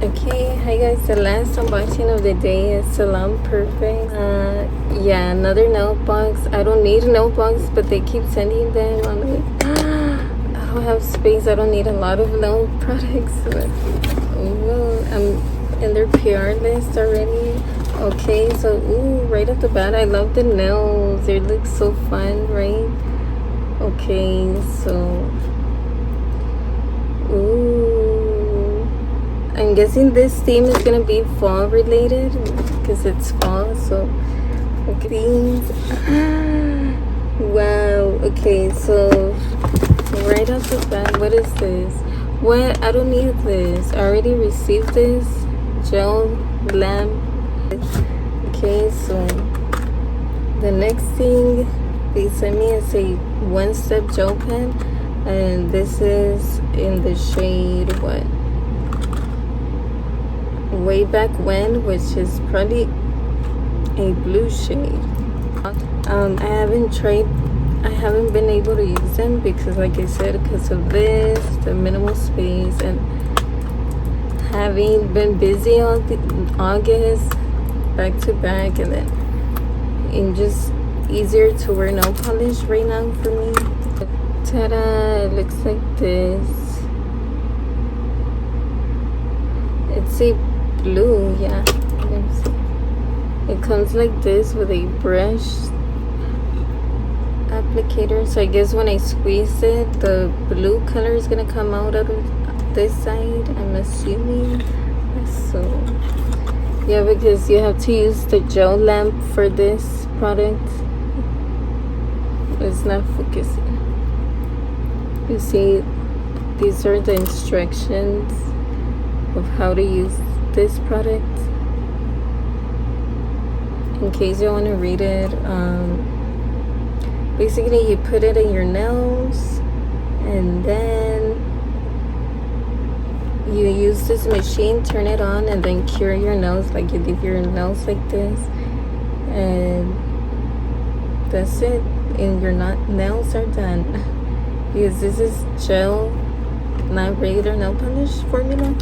Okay, hi guys, the last unboxing of the day is Salon Perfect. Yeah, another nail box. I don't need a nail box, but they keep sending them. I'm like, I don't have space. I don't need a lot of nail products. But, well, I'm in their PR list already. Okay, so, ooh, right off the bat, I love the nails. They look so fun, right? Okay, so, ooh. I'm guessing this theme is gonna be fall related because it's fall, so okay. Themes. Wow. Okay, so right off the bat, what is this? What? I don't need this. I already received this gel lamp. Okay, so the next thing they sent me is a one-step gel pen, and this is in the shade what? Way Back When, which is probably a blue shade. I haven't been able to use them because, like I said, because of this, the minimal space, and having been busy all the August back to back, and then it's just easier to wear nail polish right now for me. Ta-da! It looks like this. It's a blue, yeah. It comes like this with a brush applicator, so I guess when I squeeze it, the blue color is gonna come out of this side, I'm assuming. So yeah, because you have to use the gel lamp for this product. It's not focusing. You see, these are the instructions of how to use this product, in case you want to read it. Basically, you put it in your nails, and then you use this machine, turn it on, and then cure your nails. Like, you leave your nails like this, and that's it, and your nails are done. Because this is gel, not regular nail polish formula,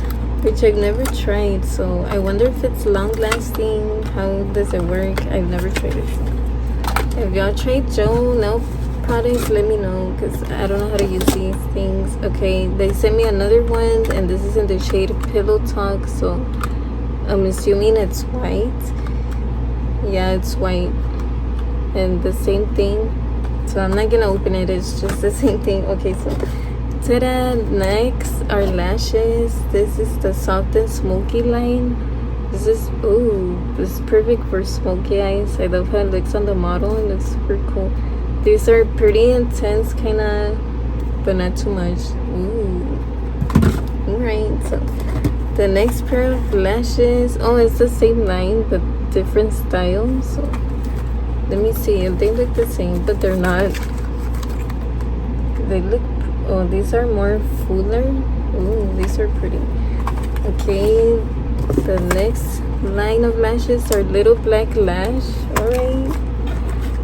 which I've never tried, so I wonder if it's long lasting. How does it work? I've never tried it. So if y'all tried gel nail products, let me know, because I don't know how to use these things. Okay, they sent me another one, and this is in the shade Pillow Talk, so I'm assuming it's white. Yeah, it's white, and the same thing, so I'm not gonna open it. It's just the same thing. Okay, so ta-da! Next are lashes. This is the soft and smoky line. This is perfect for smoky eyes. I love how it looks on the model. It looks super cool. These are pretty intense, kind of, but not too much. Ooh. Alright, so the next pair of lashes, it's the same line but different style. So let me see if they look the same, but they're not. They look, these are more fuller. Ooh, these are pretty. Okay, the next line of lashes are Little Black Lash. Alright.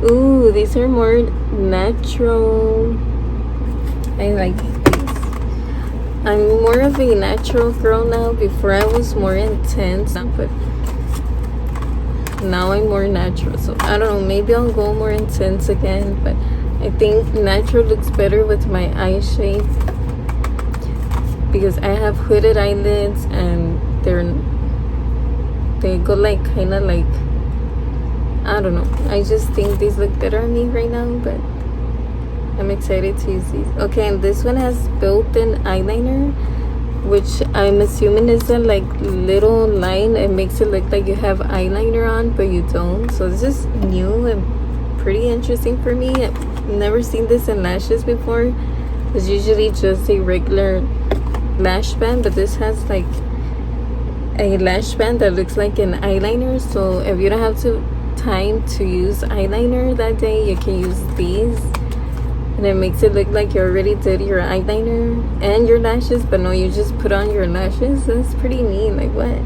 Ooh, these are more natural. I like these. I'm more of a natural girl now. Before I was more intense, but now I'm more natural. So I don't know, maybe I'll go more intense again, but I think natural looks better with my eye shape, because I have hooded eyelids, and they go like kind of like, I don't know. I just think these look better on me right now, but I'm excited to use these. Okay, and this one has built-in eyeliner, which I'm assuming is a like little line. It makes it look like you have eyeliner on, but you don't. So this is new and pretty interesting for me. I've never seen this in lashes before. It's usually just a regular lash band, but this has like a lash band that looks like an eyeliner. So if you don't have time to use eyeliner that day, you can use these, and it makes it look like you already did your eyeliner and your lashes, but no, you just put on your lashes. That's pretty neat. Like, what?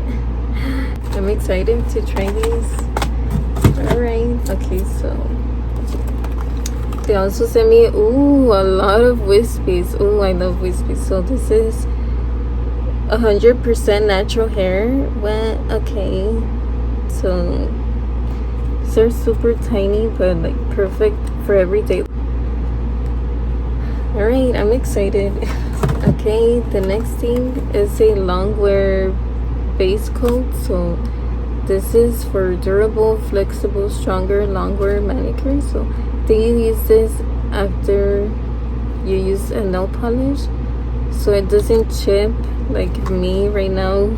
I'm excited to try these. Alright, okay, so they also sent me a lot of wispies. I love wispies. So this is 100% natural hair. What? Okay. So they're super tiny, but like perfect for everyday. Alright, I'm excited. Okay, the next thing is a long wear base coat. So this is for durable, flexible, stronger, long wear manicure. So do you use this after you use a nail polish so it doesn't chip like me right now?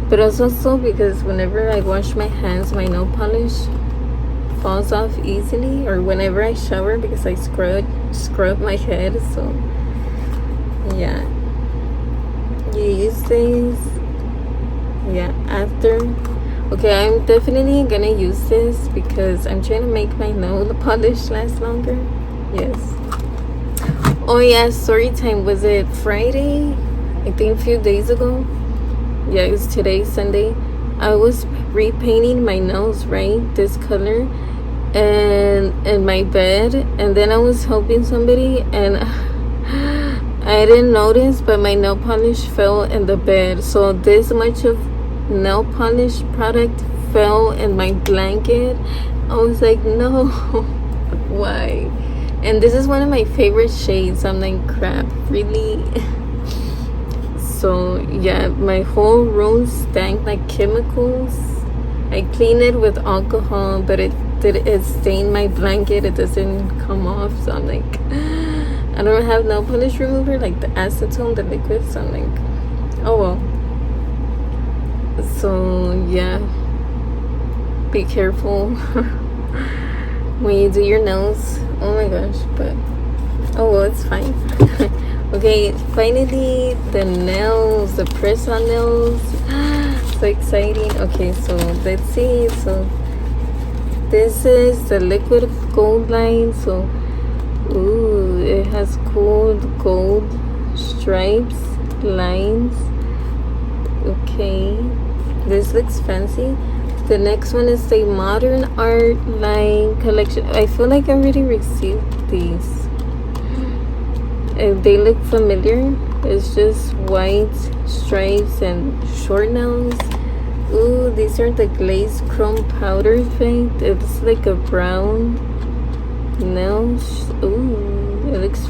But also because whenever I wash my hands, my nail polish falls off easily, or whenever I shower because I scrub my head. So yeah, you use these after. Okay, I'm definitely gonna use this because I'm trying to make my nail polish last longer. Yes. Oh yeah, story time. Was it Friday? I think a few days ago. Yeah, it's today, Sunday. I was repainting my nails, right, this color, and in my bed, and then I was helping somebody, and I didn't notice, but my nail polish fell in the bed. So this much of nail polish product fell in my blanket. I was like, no. Why? And this is one of my favorite shades. I'm like, crap, really? So yeah, my whole room stank like chemicals. I cleaned it with alcohol, but it stained my blanket. It doesn't come off. So I'm like, I don't have nail polish remover, like the acetone, the liquid. So I'm like, oh well. So yeah, be careful when you do your nails. Oh my gosh, but oh well, it's fine. Okay, finally the nails, the press-on nails. So exciting. Okay, so let's see. So this is the liquid gold line. So ooh, it has cool gold stripes, lines. Okay, this looks fancy. The next one is the modern art line collection. I feel like I already received these. They look familiar. It's just white stripes and short nails. Ooh, these are the glazed chrome powder effect. It's like a brown nails. Ooh, it looks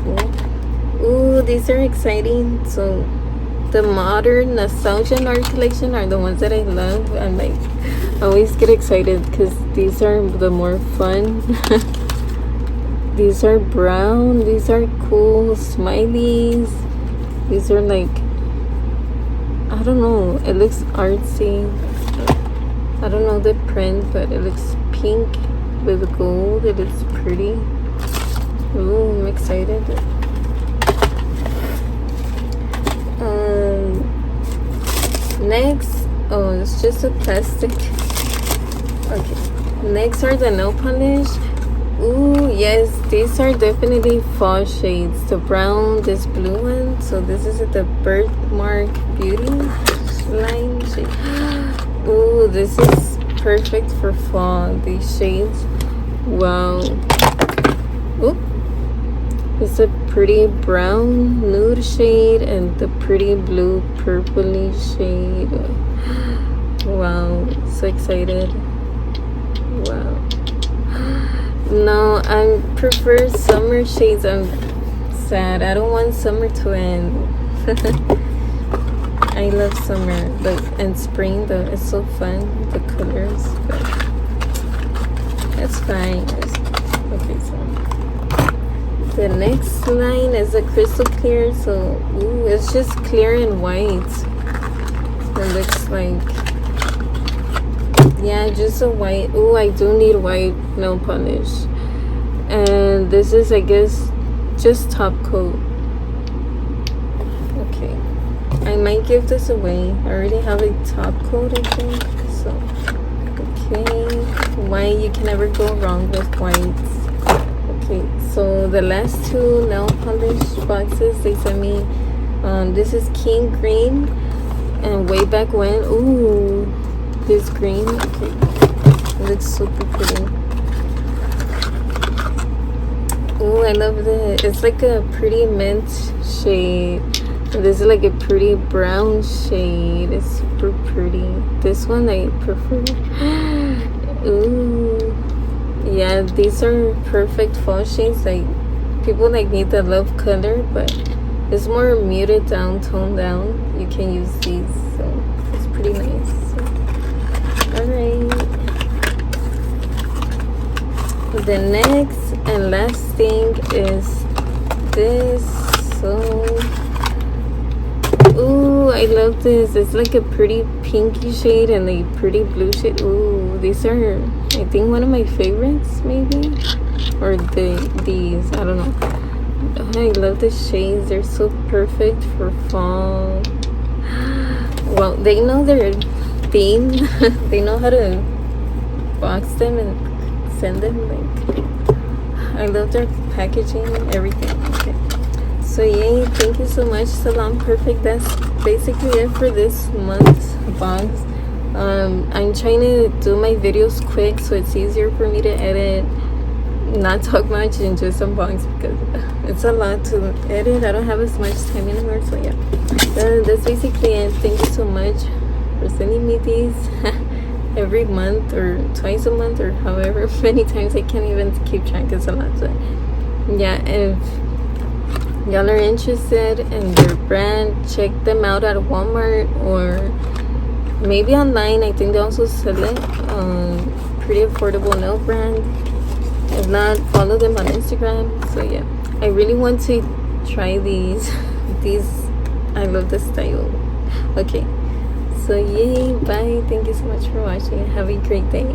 cool. Ooh, these are exciting. So the modern nostalgia art collection are the ones that I love. I'm like, I always get excited because these are the more fun. These are brown. These are cool smileys. These are like, I don't know, it looks artsy. I don't know the print, but it looks pink with gold. It looks pretty. Ooh, I'm excited. Next, oh, it's just a plastic. Okay, next are the nail polish. Ooh, yes, these are definitely fall shades. The brown, this blue one. So this is the Birthmark Beauty line shade. Ooh, this is perfect for fall. These shades. Wow. Ooh. It's a pretty brown nude shade and the pretty blue purpley shade. Wow, so excited. Wow. No, I prefer summer shades. I'm sad. I don't want summer to end. I love summer, and spring though. It's so fun, the colors. But it's fine. Okay, so the next line is a crystal clear. So ooh, it's just clear and white. It looks like, yeah, just a white. Ooh, I do need white nail polish. And this is, I guess, just top coat. Okay, I might give this away. I already have a top coat, I think. So okay, white, you can never go wrong with whites. Okay, so the last two nail polish boxes they sent me, this is King Green, and way back when, ooh, this green. Okay, it looks super pretty. Ooh, I love this. It's like a pretty mint shade. This is like a pretty brown shade. It's super pretty. This one I prefer. Ooh. Yeah, these are perfect fall shades. Like, people like me that love color, but it's more muted down, toned down. You can use these, so it's pretty nice. So, alright. The next and last thing is this. So, ooh, I love this. It's like a pretty pinky shade and a pretty blue shade. Ooh, these are, I think, one of my favorites, maybe, or these. I don't know. I love the shades. They're so perfect for fall. Well, they know their theme. They know how to box them and send them. Like, I love their packaging, everything. Okay. So yay, thank you so much, Salon Perfect. That's basically it for this month's box. I'm trying to do my videos quick so it's easier for me to edit, not talk much, and just unbox, because it's a lot to edit. I don't have as much time anymore. So yeah, that's basically it. Thank you so much for sending me these every month or twice a month or however many times. I can't even keep track. It's a lot. So yeah, if y'all are interested in their brand, check them out at Walmart or maybe online. I think they also sell it. Pretty affordable nail brand. If not, follow them on Instagram. So yeah, I really want to try these. I love the style. Okay, so yay, bye. Thank you so much for watching. Have a great day.